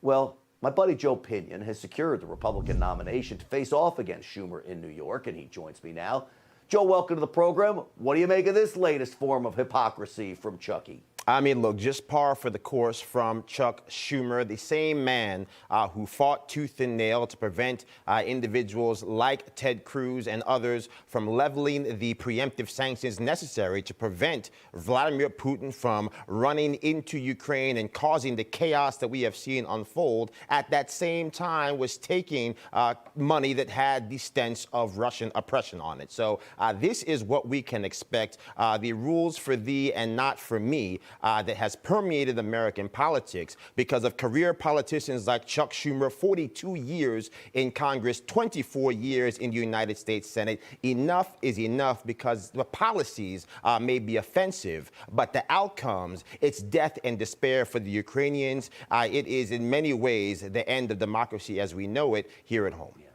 Well, my buddy Joe Pinion has secured the Republican nomination to face off against Schumer in New York, and he joins me now. Joe, welcome to the program. What do you make of this latest form of hypocrisy from Chucky? I mean, look, just par for the course from Chuck Schumer, the same man who fought tooth and nail to prevent individuals like Ted Cruz and others from leveling the preemptive sanctions necessary to prevent Vladimir Putin from running into Ukraine and causing the chaos that we have seen unfold. At that same time, was taking money that had the stench of Russian oppression on it. So this is what we can expect. The rules for thee and not for me. That has permeated American politics because of career politicians like Chuck Schumer, 42 years in Congress, 24 years in the United States Senate. Enough is enough because the policies may be offensive, but the outcomes, it's death and despair for the Ukrainians. It is in many ways the end of democracy as we know it here at home. Yeah.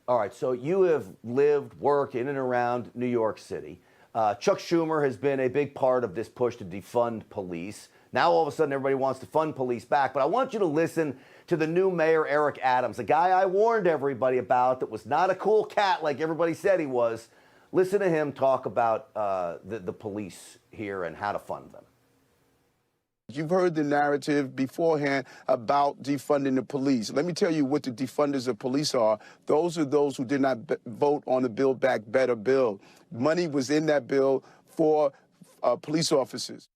All right, so you have lived, worked in and around New York City. Chuck Schumer has been a big part of this push to defund police. Now all of a sudden everybody wants to fund police back. But I want you to listen to the new mayor, Eric Adams, a guy I warned everybody about that was not a cool cat like everybody said he was. Listen to him talk about the police here and how to fund them. You've heard the narrative beforehand about defunding the police. Let me tell you what the defunders of police are. Those are those who did not vote on the Build Back Better bill. Money was in that bill for police officers.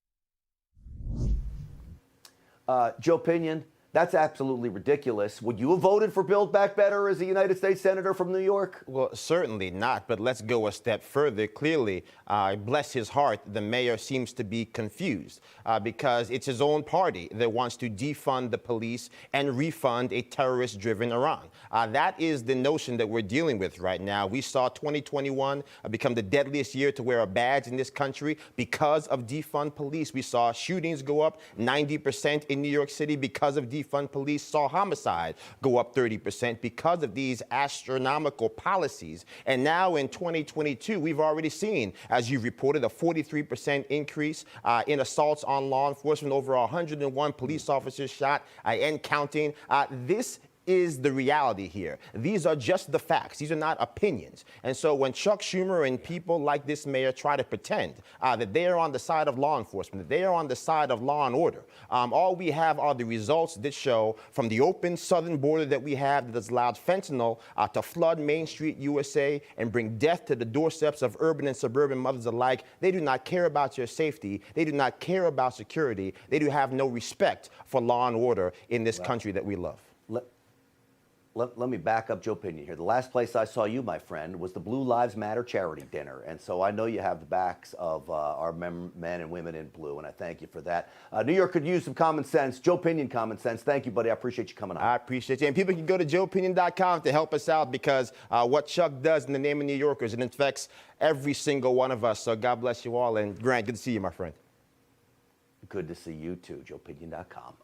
Joe Pinion, that's absolutely ridiculous. Would you have voted for Build Back Better as a United States Senator from New York? Well, certainly not, but let's go a step further. Clearly, bless his heart, the mayor seems to be confused because it's his own party that wants to defund the police and refund a terrorist-driven Iran. That is the notion that we're dealing with right now. We saw 2021 become the deadliest year to wear a badge in this country because of defund police. We saw shootings go up 90% in New York City because of defund police, saw homicide go up 30% because of these astronomical policies. And now in 2022, we've already seen, as you've reported, a 43% increase in assaults on law enforcement, over 101 police officers shot and counting. This is the reality here. These are just the facts. These are not opinions. And so when Chuck Schumer and people like this mayor try to pretend that they are on the side of law enforcement, that they are on the side of law and order, all we have are the results that show from the open southern border that we have that has allowed fentanyl to flood Main Street, USA, and bring death to the doorsteps of urban and suburban mothers alike. They do not care about your safety. They do not care about security. They do have no respect for law and order in this country that we love. Let me back up Joe Pinion here. The last place I saw you, my friend, was the Blue Lives Matter charity dinner. And so I know you have the backs of our men and women in blue, and I thank you for that. New York could use some common sense. Joe Pinion, common sense. Thank you, buddy. I appreciate you coming on. I appreciate you. And people can go to joepinion.com to help us out because what Chuck does in the name of New Yorkers, it infects every single one of us. So God bless you all. And Grant, good to see you, my friend. Good to see you too, joepinion.com.